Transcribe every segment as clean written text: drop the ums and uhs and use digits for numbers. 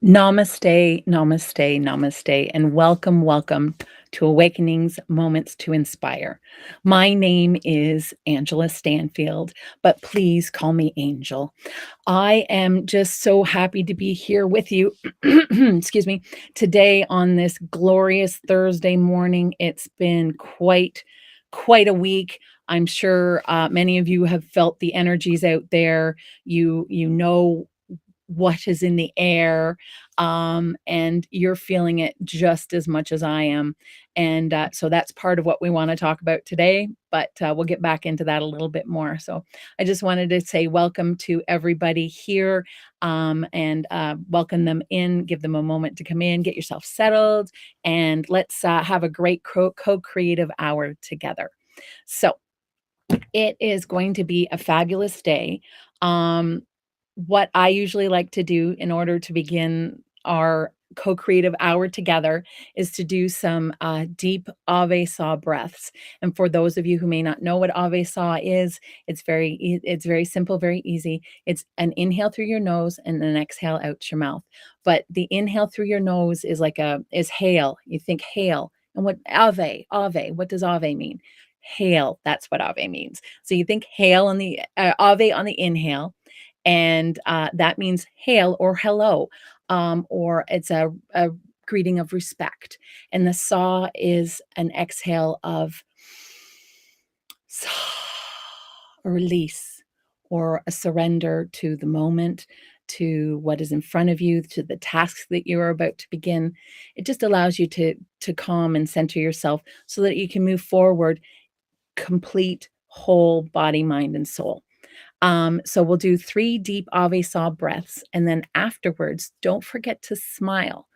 Namaste, namaste, namaste, and welcome, welcome to Awakenings Moments to Inspire. My name is Angela Stanfield, but please call me Angel. I am just so happy to be here with you, excuse me, today on this glorious Thursday morning. It's been quite a week. I'm sure many of you have felt the energies out there. You know what is in the air, and you're feeling it just as much as I am. And so that's part of what we want to talk about today, but we'll get back into that a little bit more. So I just wanted to say welcome to everybody here, and welcome them in, give them a moment to come in, get yourself settled, and let's have a great co-creative hour together. So it is going to be a fabulous day. Um, what I usually like to do in order to begin our co-creative hour together is to do some deep Avesa breaths. And for those of you who may not know what Avesa is, it's very simple, very easy. It's an inhale through your nose and an exhale out your mouth. But the inhale through your nose is hail. You think hail. And ave, what does ave mean? Hail, that's what ave means. So you think hail on the ave on the inhale, and that means hail or hello, or it's a greeting of respect. And the saw is an exhale of a release or a surrender to the moment, to what is in front of you, to the tasks that you are about to begin. It just allows you to calm and center yourself so that you can move forward complete, whole body, mind, and soul. So we'll do 3 deep Avesa breaths, and then afterwards, don't forget to smile.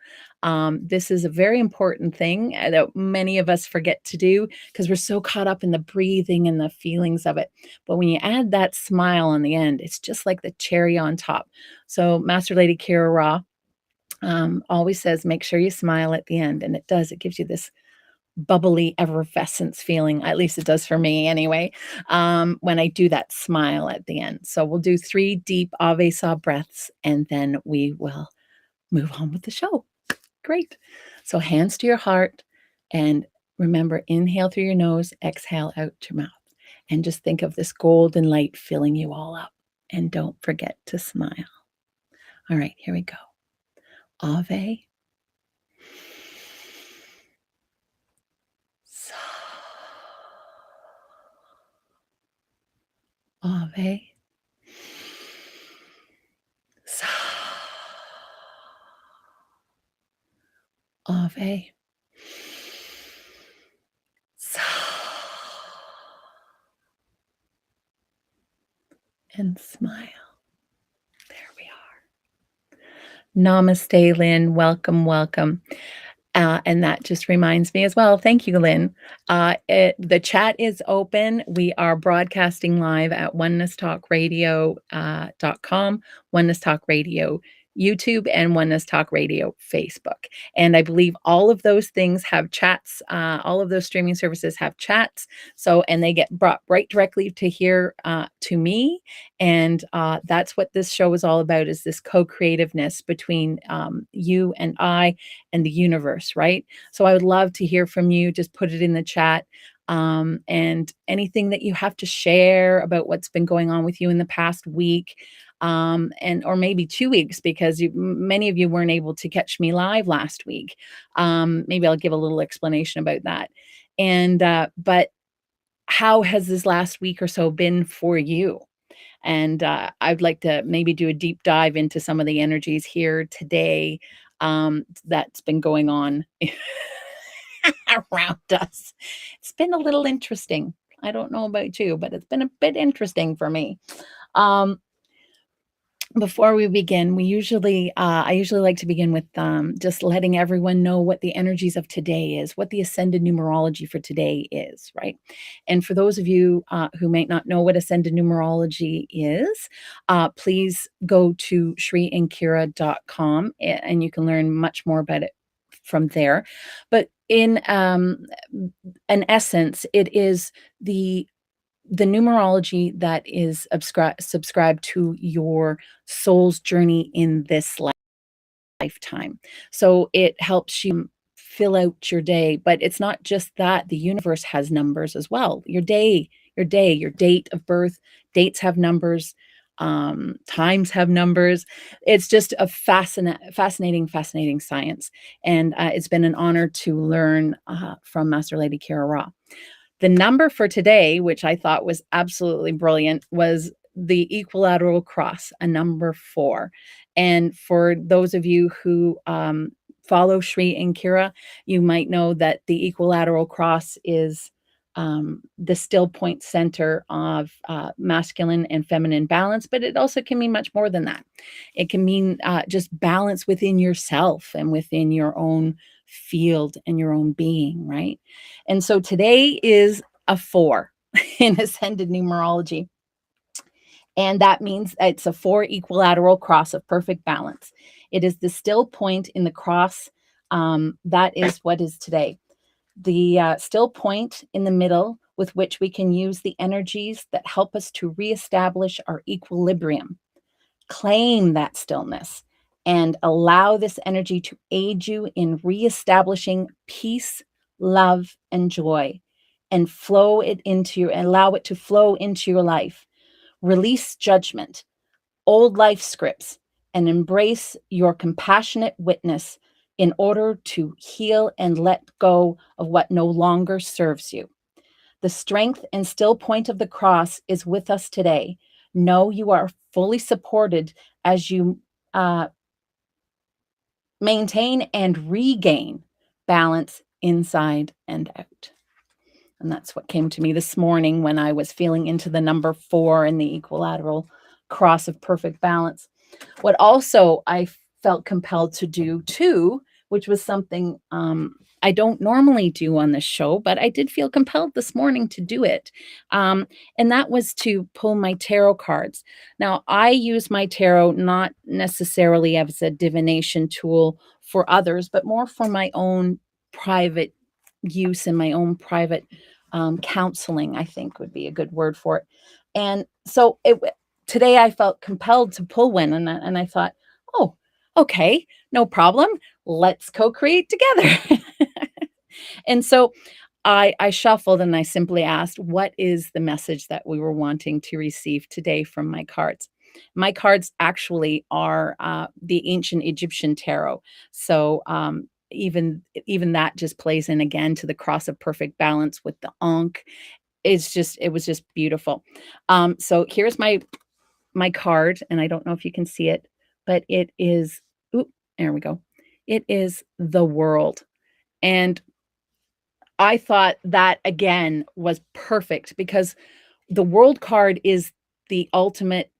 This is a very important thing that many of us forget to do because we're so caught up in the breathing and the feelings of it. But when you add that smile on the end, it's just like the cherry on top. So Master Lady Kira Ra always says, make sure you smile at the end. And it does, it gives you this bubbly effervescence feeling, at least it does for me anyway, when I do that smile at the end. So we'll do 3 deep Avesa breaths, and then we will move on with the show. Great. So hands to your heart, and remember, inhale through your nose, exhale out your mouth. And just think of this golden light filling you all up. And don't forget to smile. All right, here we go. Ave. Ave. Ave. And smile. There we are. Namaste, Lynn. Welcome, welcome. And that just reminds me as well. Thank you, Lynn. The chat is open. We are broadcasting live at onenesstalkradio.com, Oneness Talk Radio YouTube, and Oneness Talk Radio Facebook. And I believe all of those things have chats. All of those streaming services have chats. So, and they get brought right directly to here to me. And that's what this show is all about, is this co-creativeness between you and I and the universe, right? So I would love to hear from you. Just put it in the chat. And anything that you have to share about what's been going on with you in the past week, and or maybe 2 weeks, because many of you weren't able to catch me live last week. Maybe I'll give a little explanation about that. And but how has this last week or so been for you? And I'd like to maybe do a deep dive into some of the energies here today, that's been going on around us. It's been a little interesting. I don't know about you, but it's been a bit interesting for me. Um, Before we begin, I usually like to begin with just letting everyone know what the energies of today is, what the ascended numerology for today is, right? And for those of you who may not know what ascended numerology is, please go to shriankira.com, and you can learn much more about it from there. But in an essence, it is the numerology that is subscribed to your soul's journey in this life. lifetime. So it helps you fill out your day. But it's not just that, the universe has numbers as well. Your date of birth, dates have numbers, times have numbers. It's just a fascinating science. And it's been an honor to learn from Master Lady Kira Ra. The number for today, which I thought was absolutely brilliant, was the equilateral cross, a number 4. And for those of you who follow Shri and Kira, you might know that the equilateral cross is the still point center of masculine and feminine balance, but it also can mean much more than that. It can mean just balance within yourself and within your own field and your own being, right? And so today is a 4 in ascended numerology. And that means it's a 4 equilateral cross of perfect balance. It is the still point in the cross. That is what is today. The still point in the middle with which we can use the energies that help us to reestablish our equilibrium. Claim that stillness and allow this energy to aid you in reestablishing peace, love, and joy, and allow it to flow into your life. Release judgment, old life scripts, and embrace your compassionate witness in order to heal and let go of what no longer serves you. The strength and still point of the cross is with us today. Know you are fully supported as you maintain and regain balance inside and out. And that's what came to me this morning when I was feeling into the number 4 in the equilateral cross of perfect balance. What also I felt compelled to do too, which was something I don't normally do on this show, but I did feel compelled this morning to do it. And that was to pull my tarot cards. Now, I use my tarot not necessarily as a divination tool for others, but more for my own private use and my own private counseling, I think would be a good word for it. And so today I felt compelled to pull one, and I thought, oh, okay, no problem. Let's co-create together. And so I shuffled and I simply asked, what is the message that we were wanting to receive today from my cards? My cards actually are the ancient Egyptian tarot. So even that just plays in again to the cross of perfect balance with the Ankh. It was just beautiful. So here's my card, and I don't know if you can see it, but it is, oop, there we go. It is the world. And I thought that again was perfect because the world card is the ultimate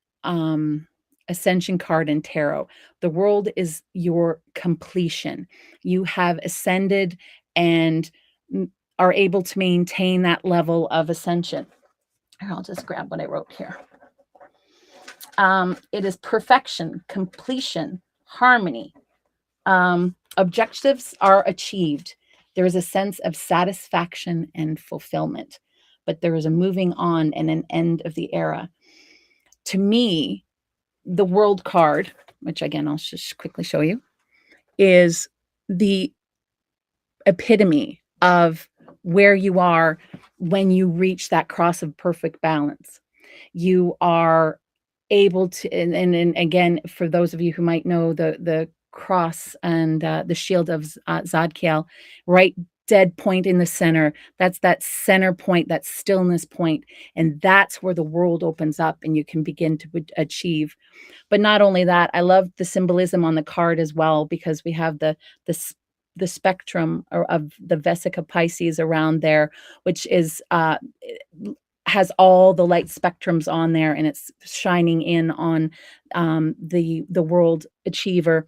ascension card in tarot. The world is your completion. You have ascended and are able to maintain that level of ascension. I'll just grab what I wrote here. It is perfection, completion, harmony. Objectives are achieved. There is a sense of satisfaction and fulfillment, but there is a moving on and an end of the era. To me, the world card, which again, I'll just quickly show you, is the epitome of where you are when you reach that cross of perfect balance. You are able to, and again, for those of you who might know the cross and the shield of Zadkiel, right dead point in the center, that's that center point, that stillness point, and that's where the world opens up and you can begin to achieve. But not only that, I love the symbolism on the card as well, because we have the spectrum of the Vesica Pisces around there, which is has all the light spectrums on there, and it's shining in on the world achiever.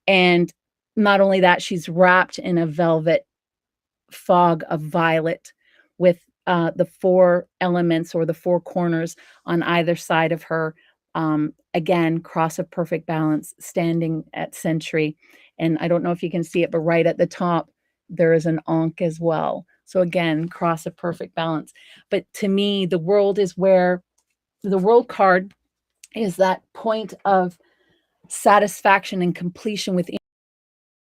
And not only that, she's wrapped in a velvet fog of violet with the 4 elements or the 4 corners on either side of her. Again, cross of perfect balance, standing at century. And I don't know if you can see it, but right at the top, there is an Ankh as well. So again, cross of perfect balance. But to me, the world is where the world card is that point of satisfaction and completion within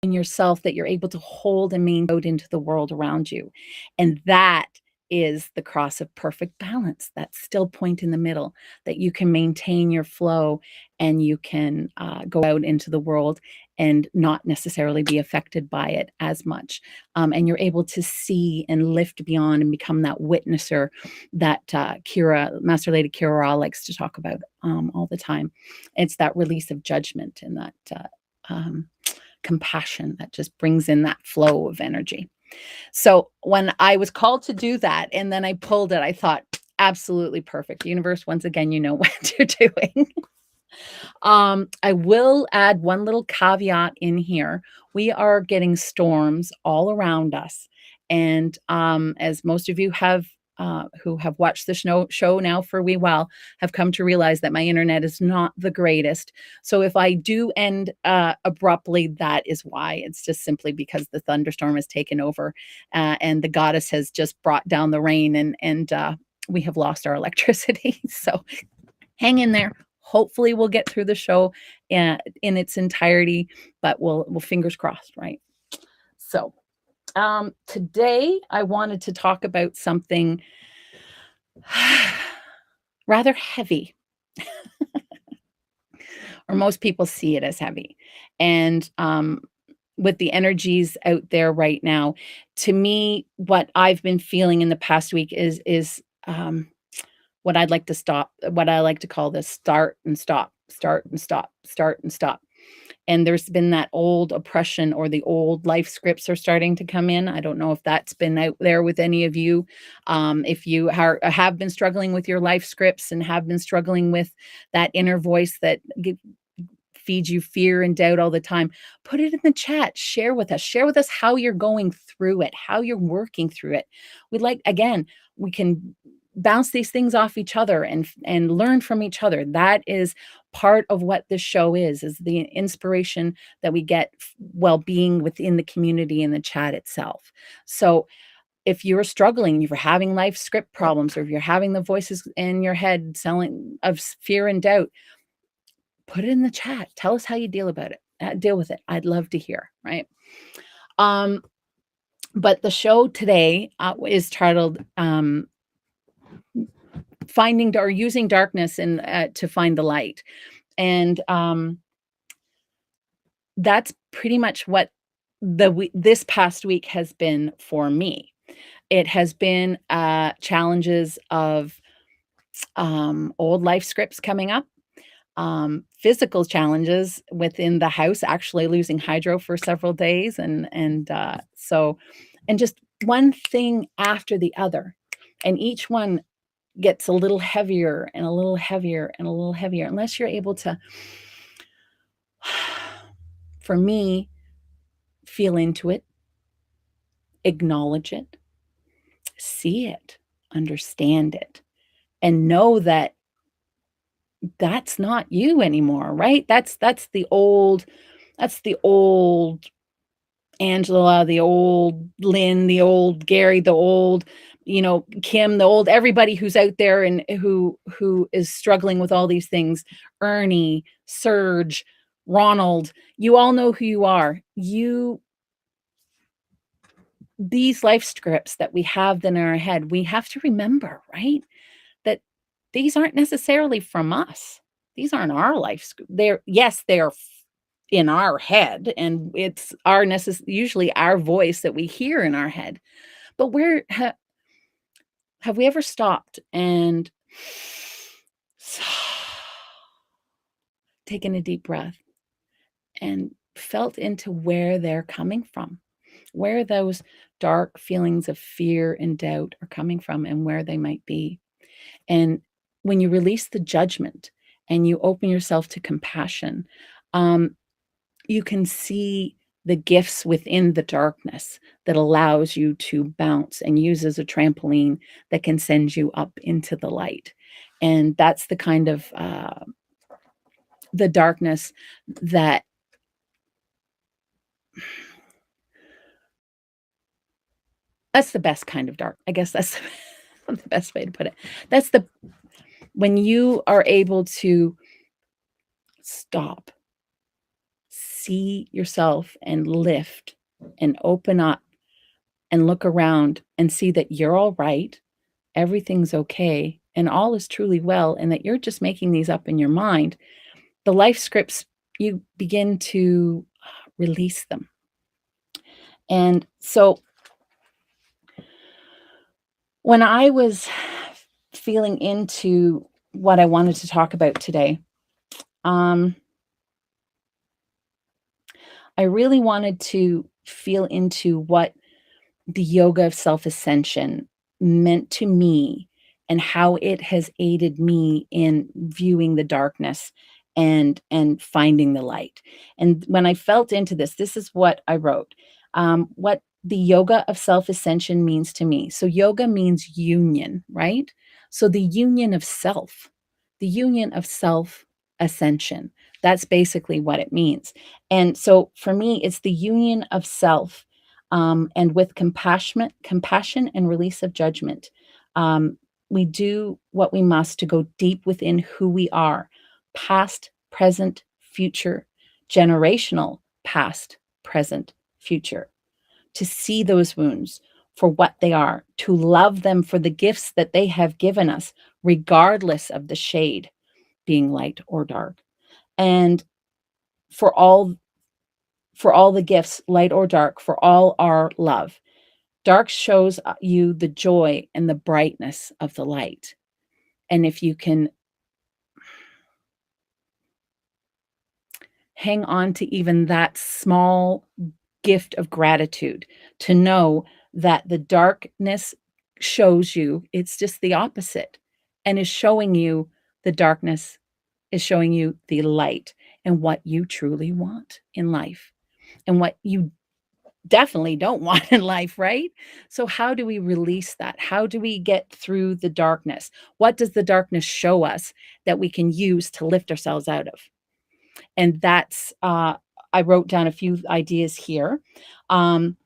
in yourself that you're able to hold and maintain out into the world around you. And that is the cross of perfect balance, that still point in the middle, that you can maintain your flow and you can go out into the world and not necessarily be affected by it as much. And you're able to see and lift beyond and become that witnesser that Master Lady Kira Ra likes to talk about all the time. It's that release of judgment and that compassion that just brings in that flow of energy. So when I was called to do that and then I pulled it, I thought, absolutely perfect. Universe, once again, you know what you're doing. I will add one little caveat in here. We are getting storms all around us. And as most of you have who have watched the show now for a wee while have come to realize that my internet is not the greatest. So if I do end abruptly, that is why. It's just simply because the thunderstorm has taken over and the goddess has just brought down the rain and we have lost our electricity. So hang in there. Hopefully we'll get through the show in its entirety, but we'll fingers crossed, right? So today I wanted to talk about something rather heavy, or most people see it as heavy. And with the energies out there right now, to me, what I've been feeling in the past week is what I like to call this start and stop, start and stop, start and stop. And there's been that old oppression or the old life scripts are starting to come in. I don't know if that's been out there with any of you. If you have been struggling with your life scripts and have been struggling with that inner voice that feeds you fear and doubt all the time, put it in the chat. Share with us. Share with us how you're going through it, how you're working through it. We can bounce these things off each other and learn from each other. That is part of what this show is the inspiration that we get while being within the community and the chat itself. So if you're struggling, if you're having life script problems, or if you're having the voices in your head selling of fear and doubt, put it in the chat. Tell us how you deal with it. I'd love to hear, right? But the show today is titled finding or using darkness and to find the light. And that's pretty much what this past week has been for me. It has been challenges of old life scripts coming up, physical challenges within the house, actually losing hydro for several days, and just one thing after the other, and each one gets a little heavier and a little heavier and a little heavier, unless you're able to, for me, feel into it, acknowledge it, see it, understand it, and know that that's not you anymore, right? That's the old Angela, the old Lynn, the old Gary, the old, Kim, the old everybody who's out there and who is struggling with all these things. Ernie, Serge, Ronald, you all know who you are. These life scripts that we have in our head, we have to remember, right? That these aren't necessarily from us. These aren't our life. They're in our head, and it's usually our voice that we hear in our head. But where have we ever stopped and taken a deep breath and felt into where they're coming from, where those dark feelings of fear and doubt are coming from, and where they might be? And when you release the judgment and you open yourself to compassion, you can see the gifts within the darkness that allows you to bounce and use as a trampoline that can send you up into the light. And that's the kind of the darkness that's the best kind of dark. I guess that's the best way to put it. When you are able to stop, see yourself and lift and open up and look around and see that you're all right, everything's okay, and all is truly well, and that you're just making these up in your mind, the life scripts, you begin to release them. And so when I was feeling into what I wanted to talk about today, um, I really wanted to feel into what the yoga of self-ascension meant to me and how it has aided me in viewing the darkness and finding the light. And when I felt into this, this is what I wrote. What the yoga of self-ascension means to me. So yoga means union, right? So the union of self, the union of self-ascension. That's basically what it means. And so for me, it's the union of self, and with compassion and release of judgment. We do what we must to go deep within who we are, past, present, future, generational, past, present, future, to see those wounds for what they are, to love them for the gifts that they have given us, regardless of the shade, being light or dark. And for all for all the gifts, light or dark, for all our love. Dark shows you the joy and the brightness of the light. And if you can hang on to even that small gift of gratitude, to know that the darkness shows you it's just the opposite, and is showing you the darkness is showing you the light and what you truly want in life and what you definitely don't want in life, right? So how do we release that? How do we get through the darkness? What does the darkness show us that we can use to lift ourselves out of? And that's I wrote down a few ideas here. Um,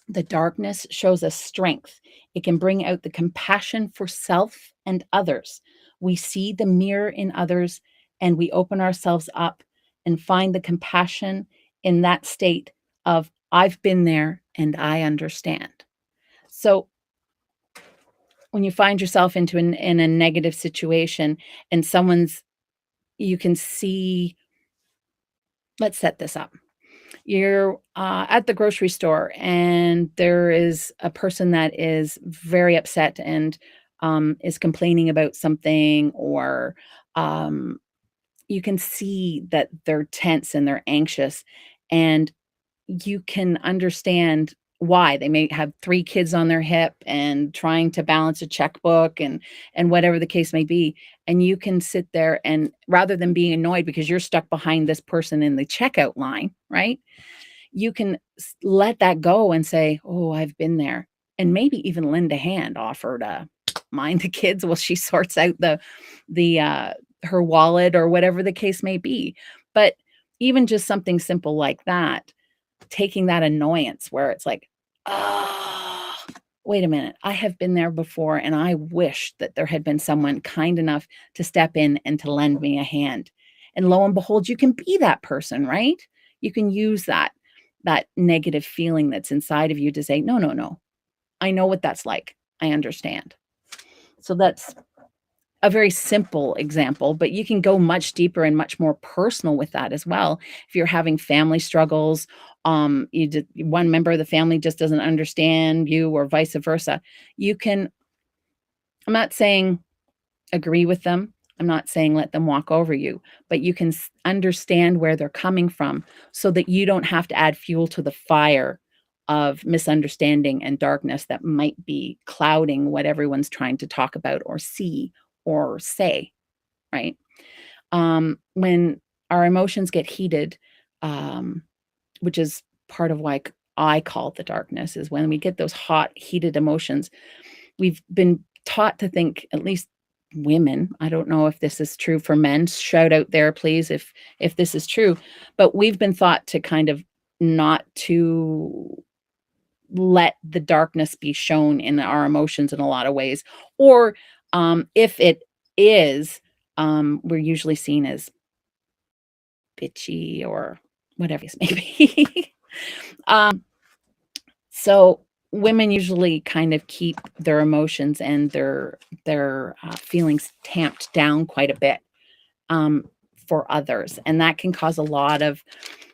the darkness shows us strength. It can bring out the compassion for self and others. We see the mirror in others and we open ourselves up and find the compassion in that state of, I've been there and I understand. So when you find yourself in a negative situation and someone's, you can see, let's set this up. You're at the grocery store and there is a person that is very upset and is complaining about something, or um, you can see that they're tense and they're anxious, and you can understand why. They may have 3 kids on their hip and trying to balance a checkbook and whatever the case may be, and you can sit there and, rather than being annoyed because you're stuck behind this person in the checkout line, right? You can let that go and say, "Oh, I've been there." And maybe even lend a hand, offer to mind the kids while she sorts out the her wallet or whatever the case may be. But even just something simple like that, taking that annoyance where it's like, "Oh, wait a minute. I have been there before and I wish that there had been someone kind enough to step in and to lend me a hand." And lo and behold, you can be that person, right? You can use that negative feeling that's inside of you to say, "No, no, no. I know what that's like. I understand." So that's a very simple example, but you can go much deeper and much more personal with that as well. If you're having family struggles, one member of the family just doesn't understand you, or vice versa. You can, I'm not saying agree with them. I'm not saying let them walk over you, but you can understand where they're coming from so that you don't have to add fuel to the fire of misunderstanding and darkness that might be clouding what everyone's trying to talk about or see or say, right? When our emotions get heated, um, which is part of why I call it the darkness, is when we get those hot, heated emotions. We've been taught to think, at least women, I don't know if this is true for men, shout out there, please, if this is true, but we've been thought to kind of not to let the darkness be shown in our emotions in a lot of ways, or if it is, we're usually seen as bitchy or whatever it may be. um, so women usually kind of keep their emotions and their feelings tamped down quite a bit, um, for others, and that can cause a lot of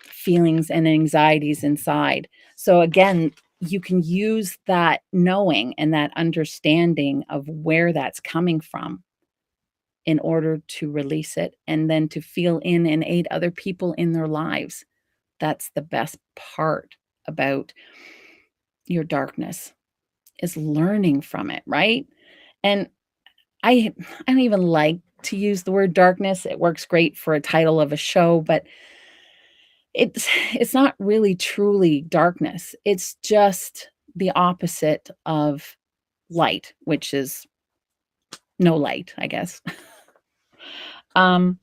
feelings and anxieties inside. So again, you can use that knowing and that understanding of where that's coming from in order to release it and then to feel in and aid other people in their lives. That's the best part about your darkness, is learning from it, right? And I don't even like to use the word darkness. It works great for a title of a show, but it's not really truly darkness. It's just the opposite of light, which is no light, I guess. Um,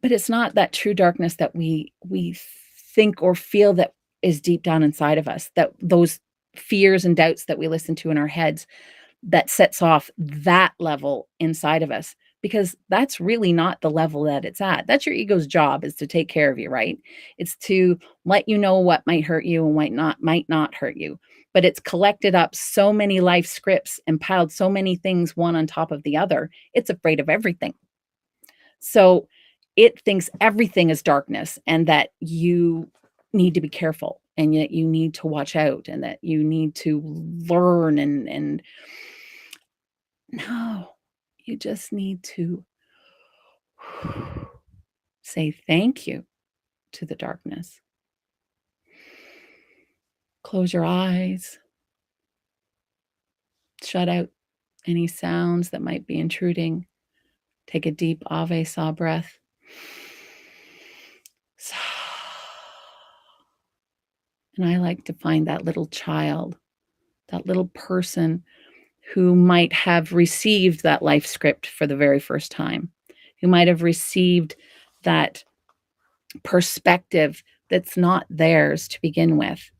but it's not that true darkness that we think or feel that is deep down inside of us, that those fears and doubts that we listen to in our heads, that sets off that level inside of us, because that's really not the level that it's at. That's your ego's job, is to take care of you, right? It's to let you know what might hurt you and might not hurt you. But it's collected up so many life scripts and piled so many things one on top of the other. It's afraid of everything. So it thinks everything is darkness and that you need to be careful and yet you need to watch out and that you need to learn and no, you just need to say thank you to the darkness. Close your eyes, shut out any sounds that might be intruding. Take a deep Avesa breath. And I like to find that little child, that little person who might have received that life script for the very first time, who might have received that perspective that's not theirs to begin with,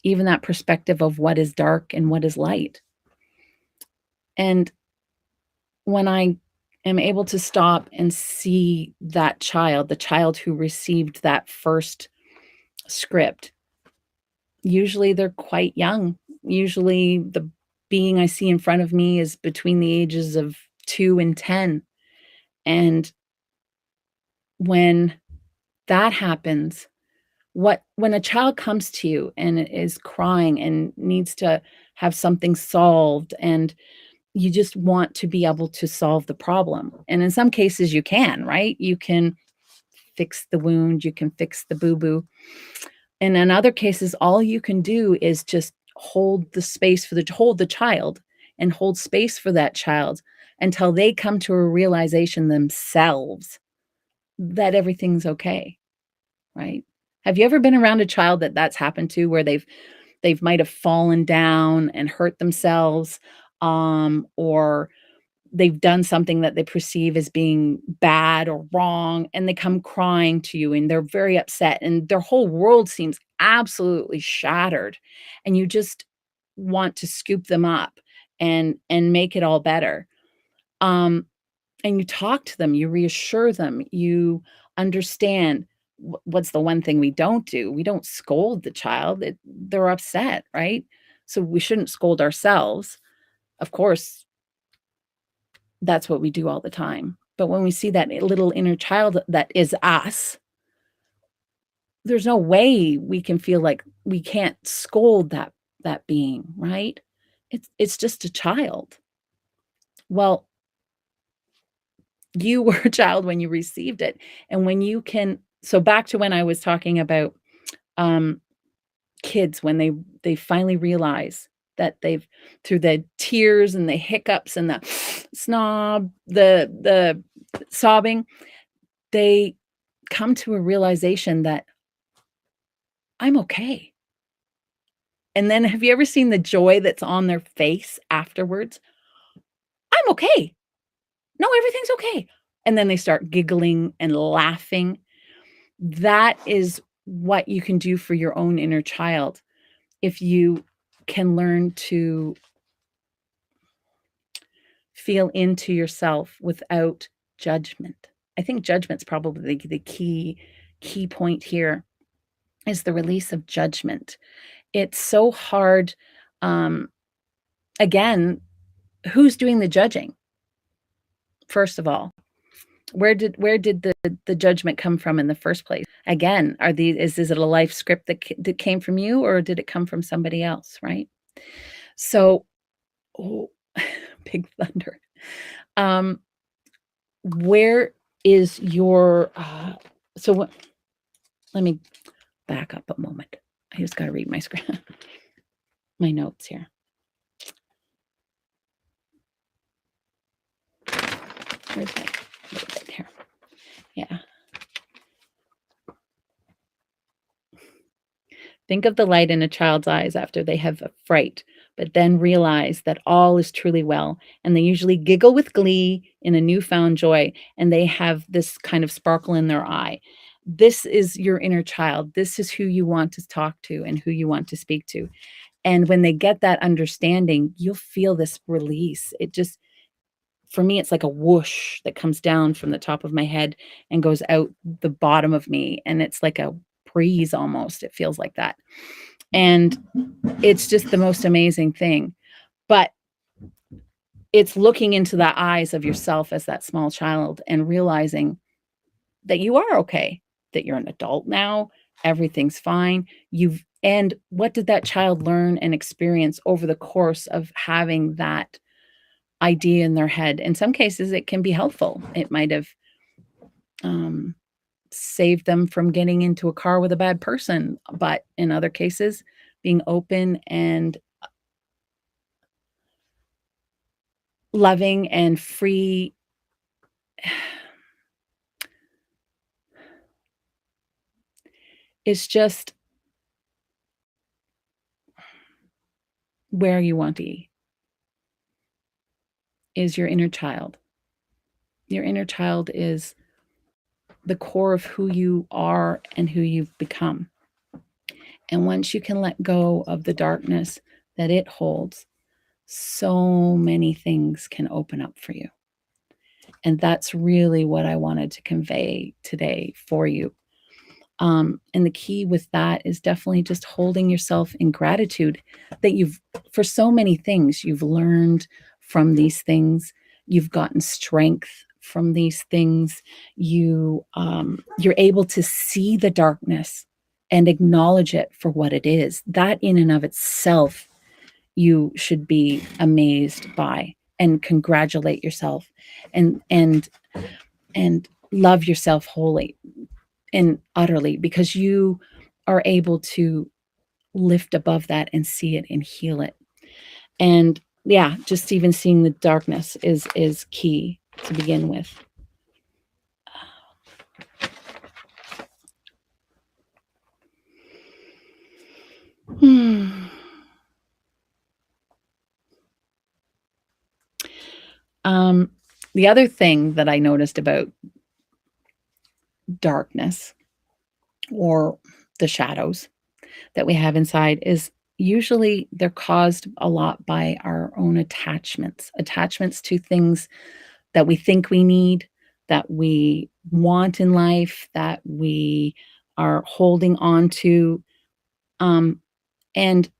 even that perspective of what is dark and what is light. And when I am able to stop and see that child, the child who received that first script, usually they're quite young. Usually the being I see in front of me is between the ages of 2 and 10. And when that happens, when a child comes to you and is crying and needs to have something solved, and you just want to be able to solve the problem. And in some cases you can, right? You can fix the wound, you can fix the boo-boo. And in other cases, all you can do is just hold the space for hold the child and hold space for that child until they come to a realization themselves that everything's okay, right? Have you ever been around a child that that's happened to, where they've might have fallen down and hurt themselves, or they've done something that they perceive as being bad or wrong, and they come crying to you and they're very upset and their whole world seems absolutely shattered, and you just want to scoop them up and make it all better. Um, and you talk to them, you reassure them, you understand. What's the one thing we don't do? We don't scold the child. They're upset, right? So we shouldn't scold ourselves. Of course, that's what we do all the time. But when we see that little inner child that is us, there's no way we can feel like we can't scold that being, right? It's just a child. Well, you were a child when you received it, and when you can, so back to when I was talking about, um, kids when they finally realize that they've, through the tears and the hiccups and the the sobbing, they come to a realization that I'm okay. And then have you ever seen the joy that's on their face afterwards? I'm okay. No, everything's okay. And then they start giggling and laughing. That is what you can do for your own inner child if you can learn to feel into yourself without judgment. I think judgment's probably the key point here is the release of judgment. It's so hard. Um, again, who's doing the judging? First of all, where did the judgment come from in the first place? Again, are these is it a life script that came from you, or did it come from somebody else, right? So, oh, big thunder. Um, where is your so what let me back up a moment. I just got to read my script, my notes here. Where's my right here? Yeah. Think of the light in a child's eyes after they have a fright, but then realize that all is truly well. And they usually giggle with glee in a newfound joy, and they have this kind of sparkle in their eye. This is your inner child. This is who you want to talk to and who you want to speak to. And when they get that understanding, you'll feel this release. It just, for me, it's like a whoosh that comes down from the top of my head and goes out the bottom of me. And it's like a breeze almost. It feels like that. And it's just the most amazing thing. But it's looking into the eyes of yourself as that small child and realizing that you are okay, that you're an adult now, everything's fine. And what did that child learn and experience over the course of having that idea in their head? In some cases, it can be helpful. It might have saved them from getting into a car with a bad person. But in other cases, being open and loving and free is just where you want to be, is your inner child. Your inner child is the core of who you are and who you've become. And once you can let go of the darkness that it holds, so many things can open up for you. And that's really what I wanted to convey today for you. And the key with that is definitely just holding yourself in gratitude that for so many things, you've learned from these things, you've gotten strength from these things, you're able to see the darkness and acknowledge it for what it is. That in and of itself, you should be amazed by and congratulate yourself and love yourself wholly and utterly, because you are able to lift above that and see it and heal it. And yeah, just even seeing the darkness is key to begin with. The other thing that I noticed about darkness or the shadows that we have inside is usually they're caused a lot by our own attachments to things that we think we need, that we want in life, that we are holding on to. And in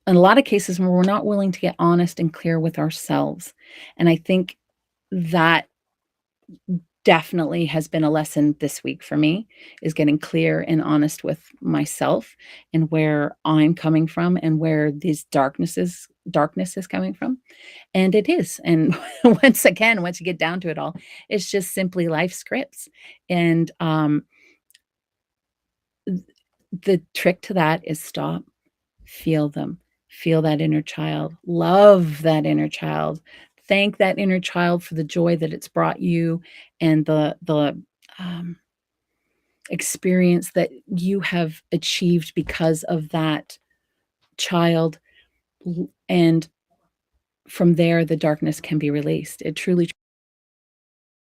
a lot of cases where we're not willing to get honest and clear with ourselves. And I think that definitely has been a lesson this week for me, is getting clear and honest with myself and where I'm coming from and where these darkness is coming from. And it is. And once you get down to it all, it's just simply life scripts. And the trick to that is stop, feel them, feel that inner child, love that inner child, thank that inner child for the joy that it's brought you and the experience that you have achieved because of that child. And from there, the darkness can be released. It truly